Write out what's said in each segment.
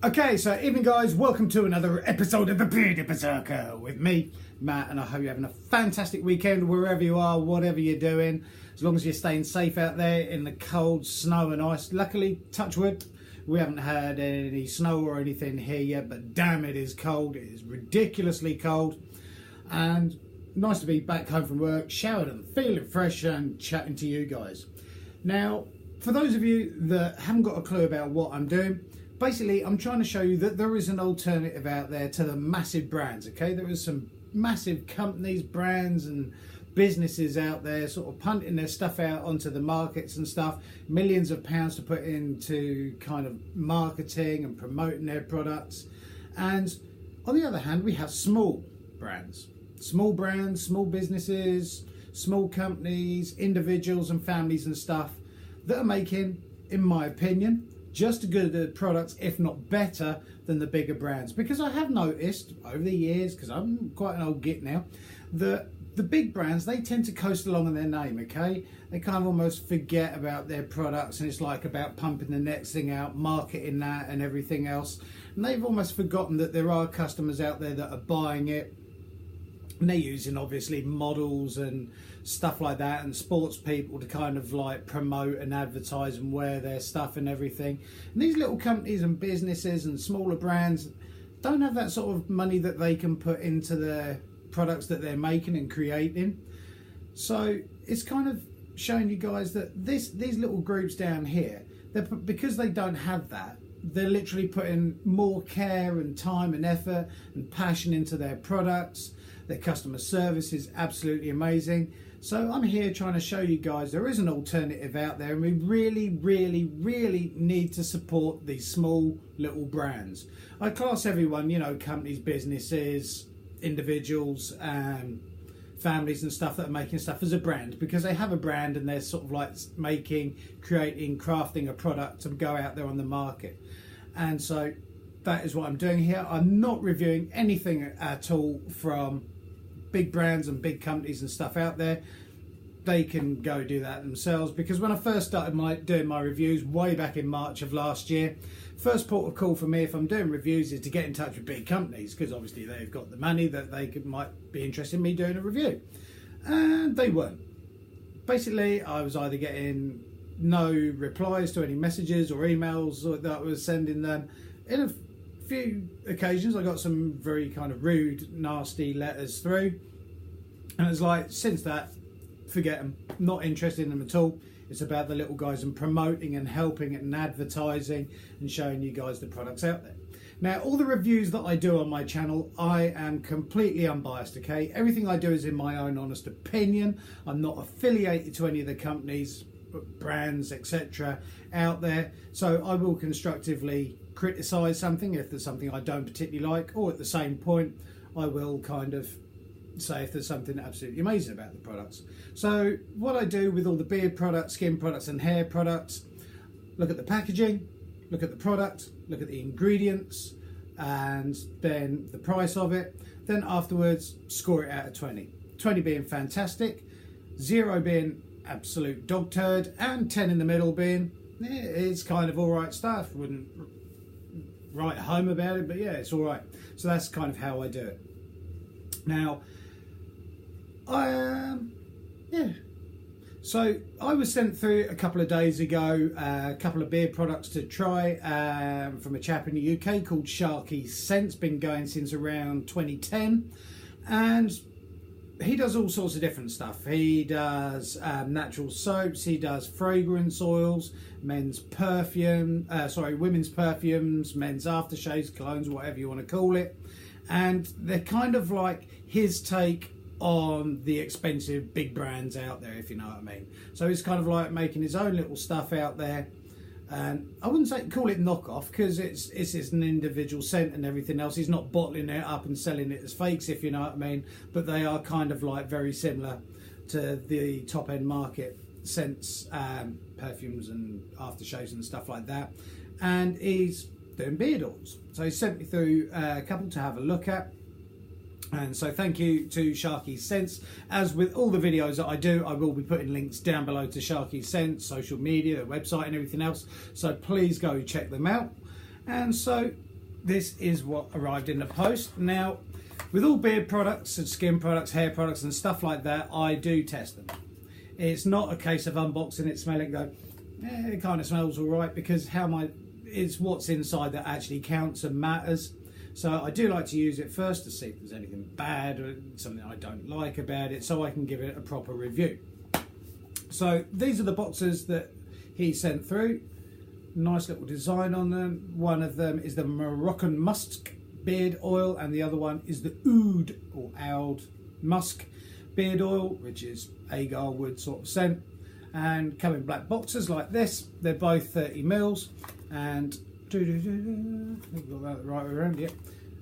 Okay, so evening guys, welcome to another episode of the Bearded Berserker with me, Matt, and I hope you're having a fantastic weekend wherever you are, whatever you're doing, as long as you're staying safe out there in the cold, snow and ice. Luckily, touch wood, we haven't had any snow or anything here yet, but damn, it is cold. It is ridiculously cold, and nice to be back home from work, showered and feeling fresh and chatting to you guys. Now, for those of you that haven't got a clue about what I'm doing, basically, I'm trying to show you that there is an alternative out there to the massive brands, okay? There is some massive companies, brands and businesses out there sort of punting their stuff out onto the markets and stuff, millions of pounds to put into kind of marketing and promoting their products. And on the other hand, we have small brands, small businesses, small companies, individuals and families and stuff that are making, in my opinion, just as good products, if not better, than the bigger brands. Because I have noticed over the years, because I'm quite an old git now, that the big brands, they tend to coast along in their name, okay? They kind of almost forget about their products, and it's like about pumping the next thing out, marketing that and everything else. And they've almost forgotten that there are customers out there that are buying it. And they're using obviously models and stuff like that and sports people to kind of like promote and advertise and wear their stuff and everything. And these little companies and businesses and smaller brands don't have that sort of money that they can put into their products that they're making and creating. So it's kind of showing you guys that these little groups down here, because they don't have that, they're literally putting more care and time and effort and passion into their products. Their customer service is absolutely amazing. So I'm here trying to show you guys there is an alternative out there, and we really need to support these small little brands. I class everyone, you know, companies, businesses, individuals and families and stuff that are making stuff as a brand, because they have a brand and they're sort of like making, creating, crafting a product to go out there on the market. And so that is what I'm doing here. I'm not reviewing anything at all from big brands and big companies and stuff out there. They can go do that themselves, because when I first started doing my reviews way back in March of last year, first port of call for me if I'm doing reviews is to get in touch with big companies, because obviously they've got the money that they might be interested in me doing a review, and they weren't. Basically, I was either getting no replies to any messages or emails that I was sending them. In a few occasions I got some very kind of rude, nasty letters through, and it's like, since that, forget them, not interested in them at all. It's about the little guys and promoting and helping and advertising and showing you guys the products out there. Now, all the reviews that I do on my channel, I am completely unbiased, okay? Everything I do is in my own honest opinion. I'm not affiliated to any of the companies, brands, etc. out there, so I will constructively criticise something if there's something I don't particularly like, or at the same point I will kind of say if there's something absolutely amazing about the products. So what I do with all the beard products, skin products and hair products, look at the packaging, look at the product, look at the ingredients and then the price of it, then afterwards score it out of 20. 20 being fantastic, 0 being absolute dog turd, and 10 in the middle being it's kind of alright stuff. Wouldn't write home about it, but yeah, it's alright. So that's kind of how I do it. Now, so I was sent through a couple of days ago a couple of beard products to try from a chap in the UK called Sharky Scents. Been going since around 2010, and he does all sorts of different stuff. He does natural soaps, he does fragrance oils, women's perfumes, men's aftershaves, colognes, whatever you want to call it. And they're kind of like his take on the expensive big brands out there, if you know what I mean. So it's kind of like making his own little stuff out there. And I wouldn't call it knockoff, because it's an individual scent and everything else. He's not bottling it up and selling it as fakes, if you know what I mean. But they are kind of like very similar to the top end market scents, perfumes and aftershaves and stuff like that. And he's doing beard oils. So he sent me through a couple to have a look at. And so thank you to Sharky Scents. As with all the videos that I do, I will be putting links down below to Sharky Scents, social media, their website and everything else. So please go check them out. And so this is what arrived in the post. Now, with all beard products and skin products, hair products and stuff like that, I do test them. It's not a case of unboxing it, smell it and go, it kind of smells all right, because it's what's inside that actually counts and matters. So I do like to use it first to see if there's anything bad or something I don't like about it, so I can give it a proper review. So these are the boxes that he sent through. Nice little design on them. One of them is the Moroccan Musk beard oil, and the other one is the Oud or Oud Musk beard oil, which is agar wood sort of scent, and come in black boxes like this. They're both 30 mils, and we've got that right around here.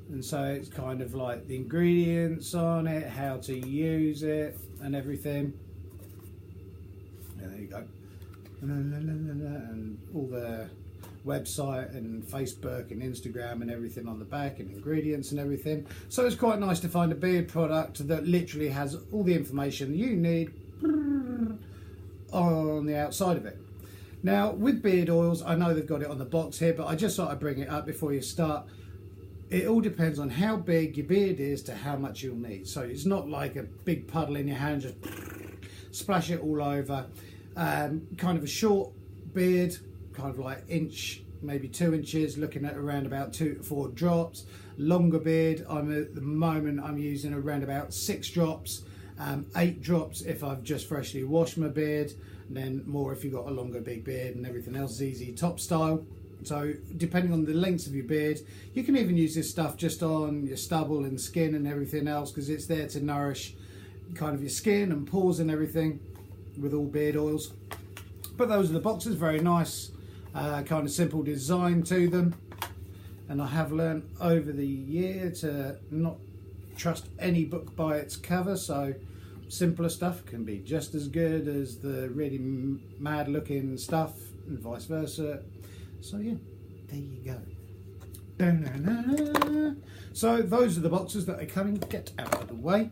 And so it's kind of like the ingredients on it, how to use it and everything. And there you go. And all the website and Facebook and Instagram and everything on the back, and ingredients and everything. So it's quite nice to find a beard product that literally has all the information you need on the outside of it. Now with beard oils, I know they've got it on the box here, but I just thought I'd bring it up before you start. It all depends on how big your beard is to how much you'll need. So it's not like a big puddle in your hand, just splash it all over. Kind of a short beard, kind of like inch, maybe 2 inches, looking at around about 2 to 4 drops. Longer beard, at the moment I'm using around about 6 drops, 8 drops if I've just freshly washed my beard, and then more if you've got a longer big beard, and everything else is easy top style. So depending on the length of your beard, you can even use this stuff just on your stubble and skin and everything else, because it's there to nourish kind of your skin and pores and everything with all beard oils. But those are the boxes, very nice, kind of simple design to them. And I have learned over the year to not trust any book by its cover, so simpler stuff can be just as good as the really mad looking stuff, and vice versa. So yeah, there you go. Da-na-na. So those are the boxes that are coming. Get out of the way.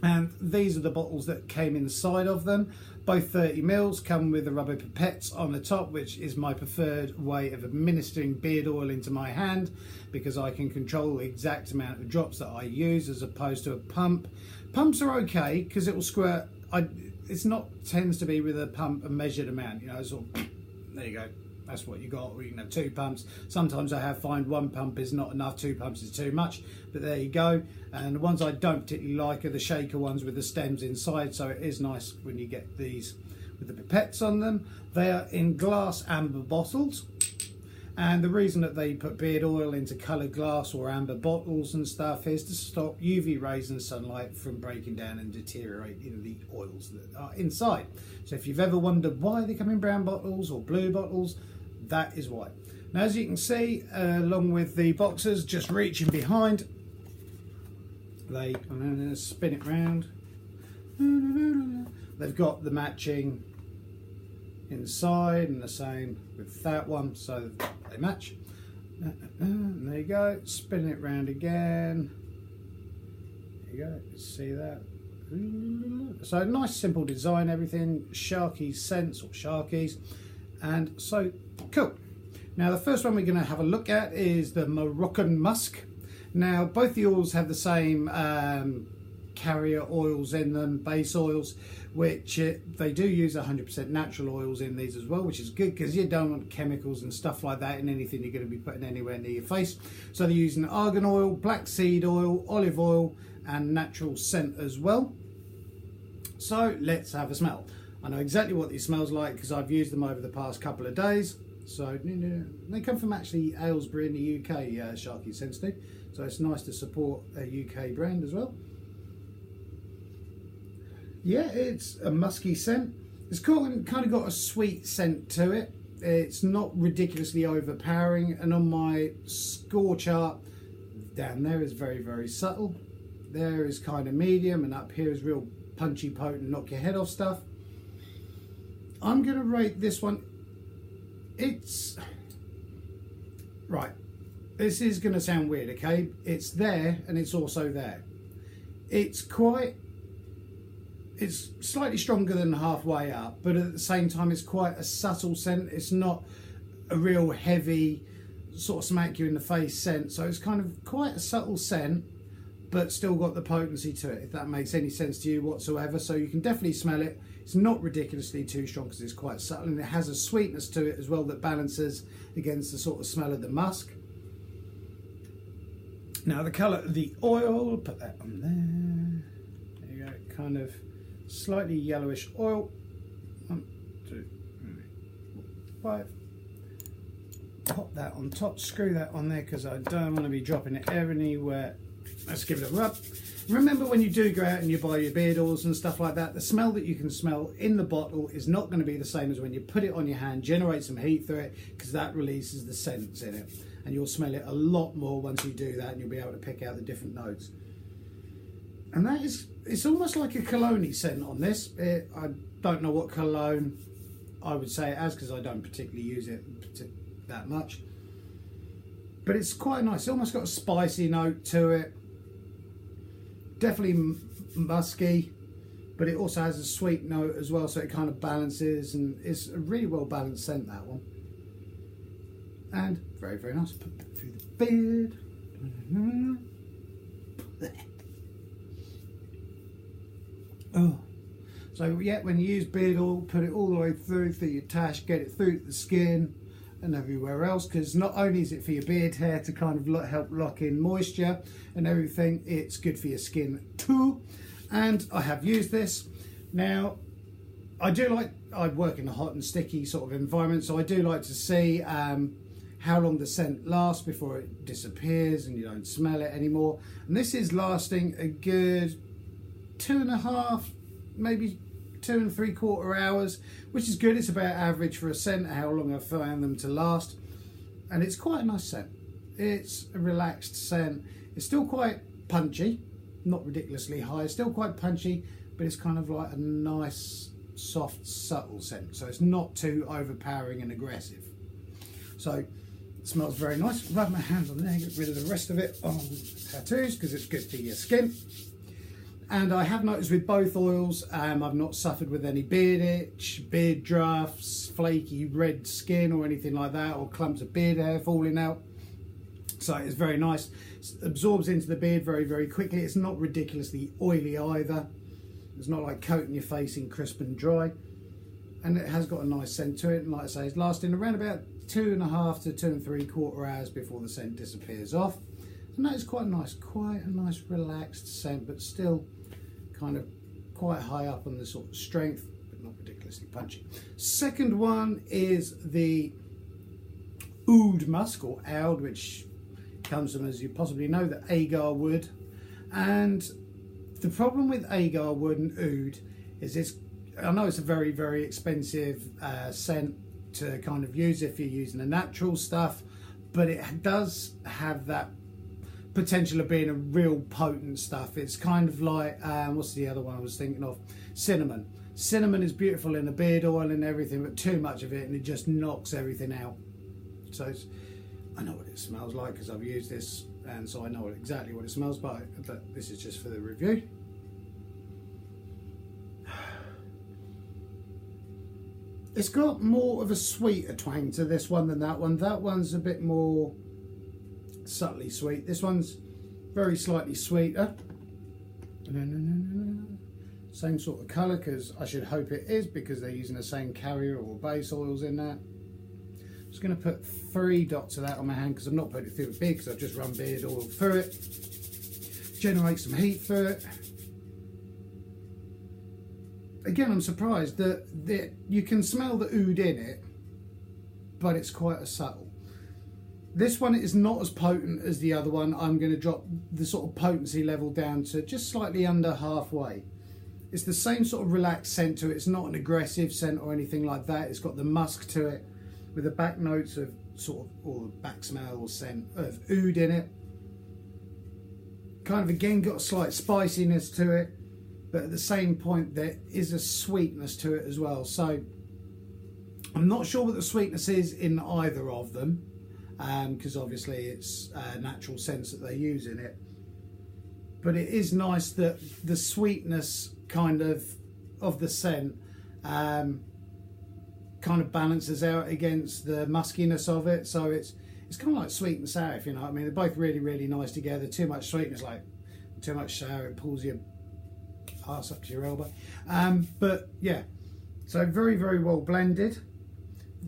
And these are the bottles that came inside of them. Both 30 mils, come with the rubber pipettes on the top, which is my preferred way of administering beard oil into my hand, because I can control the exact amount of drops that I use as opposed to a pump. Pumps are okay because it will squirt. It's not tends to be with a pump a measured amount, you know, sort of, there you go. That's what you got, or you can have 2 pumps. Sometimes I have find 1 pump is not enough, 2 pumps is too much, but there you go. And the ones I don't particularly like are the shaker ones with the stems inside, so it is nice when you get these with the pipettes on them. They are in glass amber bottles, and the reason that they put beard oil into coloured glass or amber bottles and stuff is to stop UV rays and sunlight from breaking down and deteriorating the oils that are inside. So if you've ever wondered why they come in brown bottles or blue bottles, that is why. Now, as you can see, along with the boxes, just reaching behind, they spin it round. They've got the matching inside, and the same with that one, so they match. And there you go, spin it round again. There you go, see that? So nice simple design, everything Sharky scents or Sharkies, and so cool. Now the first one we're going to have a look at is the Moroccan Musk. Now both the oils have the same carrier oils in them, base oils, which they do use 100% natural oils in these as well, which is good because you don't want chemicals and stuff like that in anything you're going to be putting anywhere near your face. So they're using argan oil, black seed oil, olive oil and natural scent as well. So let's have a smell. I know exactly what these smells like because I've used them over the past couple of days. So they come from actually Aylesbury in the UK, Sharky scents do. So it's nice to support a UK brand as well. Yeah, it's a musky scent. It's kind of got a sweet scent to it. It's not ridiculously overpowering, and on my score chart down there is very, very subtle. There is kind of medium, and up here is real punchy, potent, knock your head off stuff. I'm going to rate this one. It's right. This is going to sound weird, okay? It's there and it's also there. It's slightly stronger than halfway up, but at the same time it's quite a subtle scent. It's not a real heavy sort of smack you in the face scent. So it's kind of quite a subtle scent, but still got the potency to it, if that makes any sense to you whatsoever. So you can definitely smell it. It's not ridiculously too strong because it's quite subtle, and it has a sweetness to it as well that balances against the sort of smell of the musk. Now the colour of the oil, put that on there. There you go, kind of slightly yellowish oil. 1, 2, 3, 4, 5. Pop that on top, screw that on there because I don't want to be dropping it anywhere. Let's give it a rub. Remember, when you do go out and you buy your beard oils and stuff like that, the smell that you can smell in the bottle is not going to be the same as when you put it on your hand, generate some heat through it, because that releases the scents in it. And you'll smell it a lot more once you do that, and you'll be able to pick out the different notes. And that is, it's almost like a cologne-y scent on this. I don't know what cologne I would say it as, because I don't particularly use it that much. But it's quite nice. It's almost got a spicy note to it. Definitely musky, but it also has a sweet note as well, so it kind of balances, and it's a really well balanced scent, that one. And very, very nice. Put that through the beard. Oh, so yeah, when you use beard oil, put it all the way through your tash, get it through the skin and everywhere else, because not only is it for your beard hair to kind of help lock in moisture and everything, it's good for your skin too. And I have used this. Now, I work in a hot and sticky sort of environment, so I do like to see how long the scent lasts before it disappears and you don't smell it anymore. And this is lasting a good 2.5, maybe 2 3/4 hours, which is good. It's about average for a scent, how long I've found them to last. And it's quite a nice scent. It's a relaxed scent. It's still quite punchy, not ridiculously high, it's still quite punchy, but it's kind of like a nice, soft, subtle scent. So it's not too overpowering and aggressive. So it smells very nice. Rub my hands on there, get rid of the rest of it on tattoos, because it's good for your skin. And I have noticed with both oils, I've not suffered with any beard itch, beard drafts, flaky red skin or anything like that, or clumps of beard hair falling out. So it's very nice. It absorbs into the beard very, very quickly. It's not ridiculously oily either. It's not like coating your face in crisp and dry. And it has got a nice scent to it. And like I say, it's lasting around about 2.5 to 2 3/4 hours before the scent disappears off. And that is quite a nice relaxed scent, but still kind of quite high up on the sort of strength, but not ridiculously punchy. Second one is the oud musk, or oud, which comes from, as you possibly know, the agar wood. And the problem with agar wood and oud is I know it's a very, very expensive scent to kind of use if you're using the natural stuff, but it does have that potential of being a real potent stuff. It's kind of like what's the other one I was thinking of? Cinnamon. Cinnamon is beautiful in a beard oil and everything, but too much of it and it just knocks everything out. So I know what it smells like because I've used this, and so I know exactly what it smells like, but this is just for the review. It's got more of a sweeter twang to this one than that one. That one's a bit more subtly sweet. This one's very slightly sweeter. Same sort of colour, because I should hope it is, because they're using the same carrier or base oils in that. I'm just going to put 3 dots of that on my hand because I'm not putting it through a beard, because I've just run beard oil through it. Generate some heat through it. Again, I'm surprised that you can smell the oud in it, but it's quite a subtle. This one is not as potent as the other one. I'm going to drop the sort of potency level down to just slightly under halfway. It's the same sort of relaxed scent to it. It's not an aggressive scent or anything like that. It's got the musk to it with the back notes of sort of, or back smell or scent of oud in it. Kind of again got a slight spiciness to it, but at the same point there is a sweetness to it as well. So I'm not sure what the sweetness is in either of them, because obviously it's natural scents that they use in it. But it is nice that the sweetness kind of the scent kind of balances out against the muskiness of it. So it's it's kind of like sweet and sour, if you know what I mean. They're both really, really nice together. Too much sweet and it's like too much sour, it pulls your arse up to your elbow. But yeah, so very, very well blended.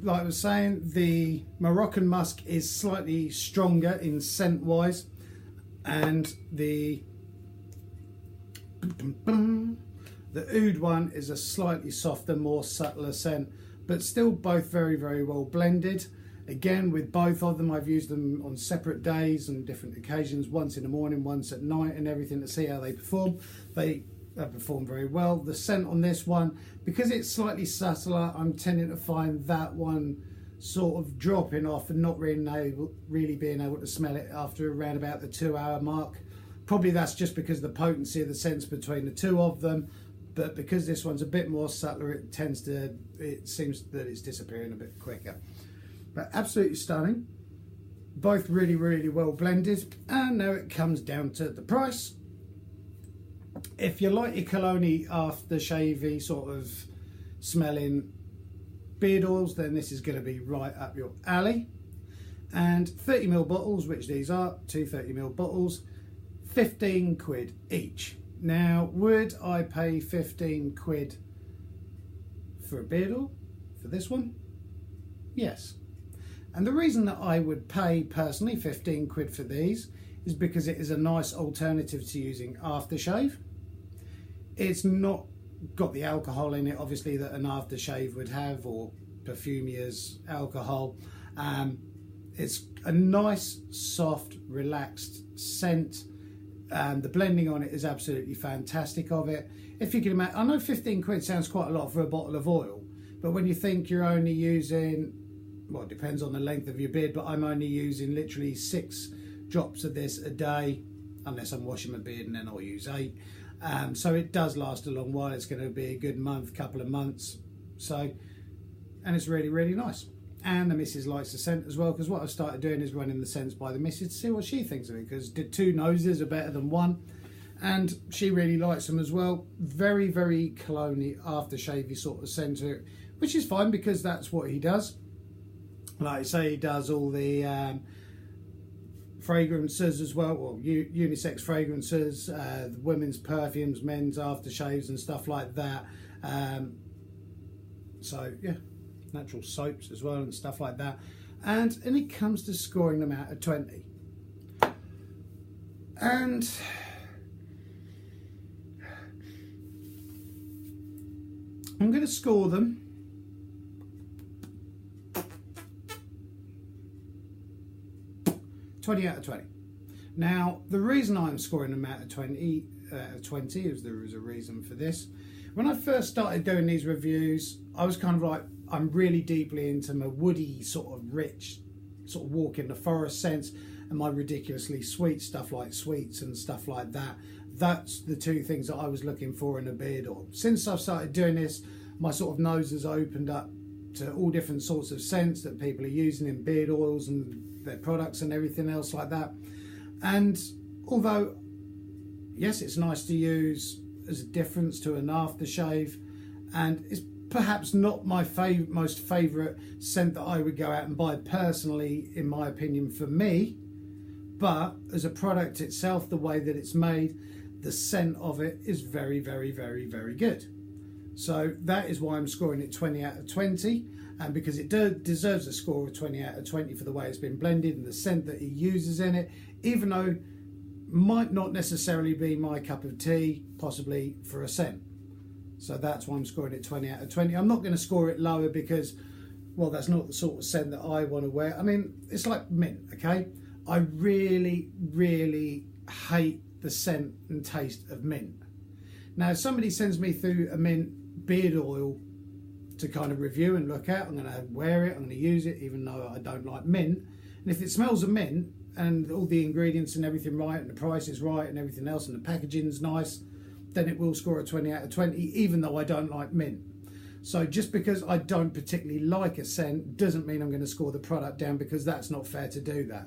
Like I was saying, the Moroccan musk is slightly stronger in scent wise, and the oud one is a slightly softer, more subtler scent, but still both very, very well blended. Again, with both of them, I've used them on separate days and different occasions, once in the morning, once at night, and everything, to see how they perform. They perform very well. The scent on this one, because it's slightly subtler, I'm tending to find that one sort of dropping off and not really being able to smell it after around about the 2-hour mark. Probably that's just because of the potency of the scents between the two of them, but because this one's a bit more subtler, it seems that it's disappearing a bit quicker. But absolutely stunning. Both really, really well blended. And now it comes down to the price. If you like your cologne after-shavy sort of smelling beard oils, then this is going to be right up your alley. And 30ml bottles, which these are, 2 30ml bottles, 15 quid each. Now, would I pay 15 quid for a beard oil for this one? Yes. And the reason that I would pay personally 15 quid for these is because it is a nice alternative to using aftershave. It's not got the alcohol in it, obviously, that an aftershave would have, or perfumier's alcohol. It's a nice, soft, relaxed scent. The blending on it is absolutely fantastic of it. If you can imagine, I know 15 quid sounds quite a lot for a bottle of oil, but when you think you're only using, well, it depends on the length of your beard, but I'm only using literally 6 drops of this a day, unless I'm washing my beard, and then I'll use 8. So it does last a long while. It's going to be a good month, couple of months. So, and it's really, really nice. And the missus likes the scent as well, because what I've started doing is running the scents by the missus to see what she thinks of it, because 2 noses are better than 1. And she really likes them as well. Very, very cologne-y, aftershave-y sort of scent to it, which is fine because that's what he does. Like I say, he does all the fragrances as well, or unisex fragrances, the women's perfumes, men's aftershaves and stuff like that. So yeah, natural soaps as well and stuff like that. And it comes to scoring them out of 20. And I'm going to score them 20 out of 20. Now, the reason I'm scoring them out of 20 is there is a reason for this. When I first started doing these reviews, I was kind of like, I'm really deeply into my woody, sort of rich, sort of walk in the forest sense, and my ridiculously sweet stuff like sweets and stuff like that. That's the 2 things that I was looking for in a beard oil. Since I've started doing this, my sort of nose has opened up to all different sorts of scents that people are using in beard oils and their products and everything else like that. And although, yes, it's nice to use as a difference to an aftershave, and it's perhaps not my most favourite scent that I would go out and buy personally, in my opinion, for me, but as a product itself, the way that it's made, the scent of it is very, very, very, very good. So that is why I'm scoring it 20 out of 20, and because it deserves a score of 20 out of 20 for the way it's been blended and the scent that he uses in it, even though might not necessarily be my cup of tea, possibly for a scent. So that's why I'm scoring it 20 out of 20. I'm not going to score it lower because, well, that's not the sort of scent that I want to wear. I mean, it's like mint, okay? I really, really hate the scent and taste of mint. Now, if somebody sends me through a mint beard oil to kind of review and look at, I'm going to wear it, I'm going to use it, even though I don't like mint. And if it smells of mint and all the ingredients and everything right, and the price is right and everything else, and the packaging's nice, then it will score a 20 out of 20, even though I don't like mint. So just because I don't particularly like a scent doesn't mean I'm going to score the product down, because that's not fair to do that.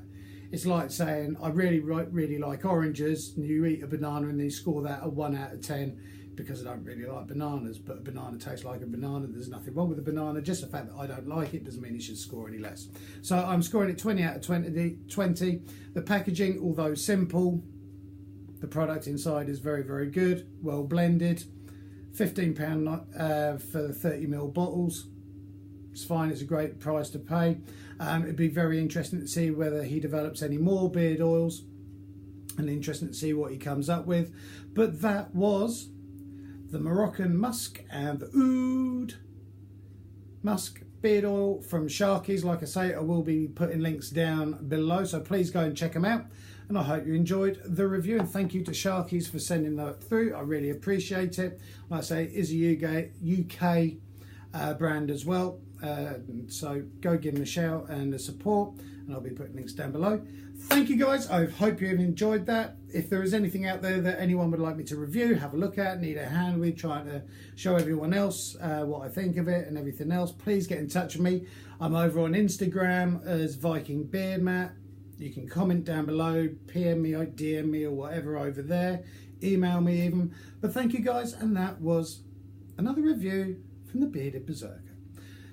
It's like saying I really like oranges, and you eat a banana and you score that a 1 out of 10 because I don't really like bananas, but a banana tastes like a banana. There's nothing wrong with a banana. Just the fact that I don't like it doesn't mean it should score any less. So I'm scoring it 20 out of 20. The packaging, although simple, the product inside is very, very good, well blended. £15 for the 30ml bottles. It's fine, it's a great price to pay. It'd be very interesting to see whether he develops any more beard oils, and interesting to see what he comes up with. But that was the Moroccan Musk and the Oud Musk beard oil from Sharky's. Like I say, I will be putting links down below, so please go and check them out. And I hope you enjoyed the review, and thank you to Sharky's for sending that through. I really appreciate it. Like I say, it is a UK brand as well, so go give them a shout and a support, and I'll be putting links down below. Thank you guys, I hope you've enjoyed that. If there is anything out there that anyone would like me to review, have a look at, need a hand with, trying to show everyone else what I think of it and everything else, please get in touch with me. I'm over on Instagram as Viking Beard Matt. You can comment down below, PM me, DM me or whatever over there, email me even. But thank you guys, and that was another review from the Bearded Berserker.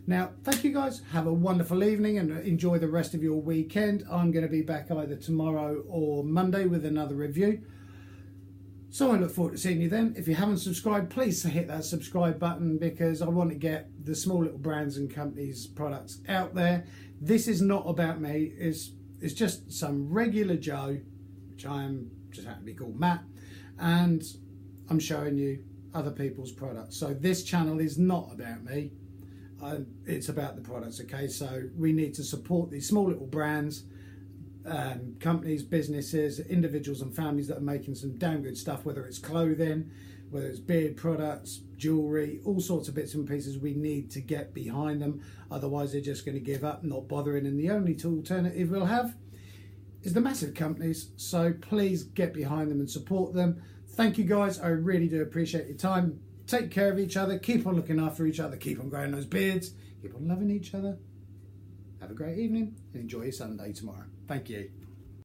Now, thank you guys, have a wonderful evening and enjoy the rest of your weekend. I'm going to be back either tomorrow or Monday with another review. So I look forward to seeing you then. If you haven't subscribed, please hit that subscribe button, because I want to get the small little brands and companies' products out there. This is not about me, it's just some regular Joe, which I am just happen to be called Matt, and I'm showing you other people's products. So this channel is not about me, it's about the products, okay? So we need to support these small little brands, companies, businesses, individuals and families that are making some damn good stuff, whether it's clothing, whether it's beard products, jewellery, all sorts of bits and pieces. We need to get behind them, otherwise they're just going to give up, not bothering, and the only alternative we'll have is the massive companies. So please get behind them and support them. Thank you guys, I really do appreciate your time. Take care of each other, keep on looking after each other, keep on growing those beards, keep on loving each other. Have a great evening and enjoy your Sunday tomorrow. Thank you.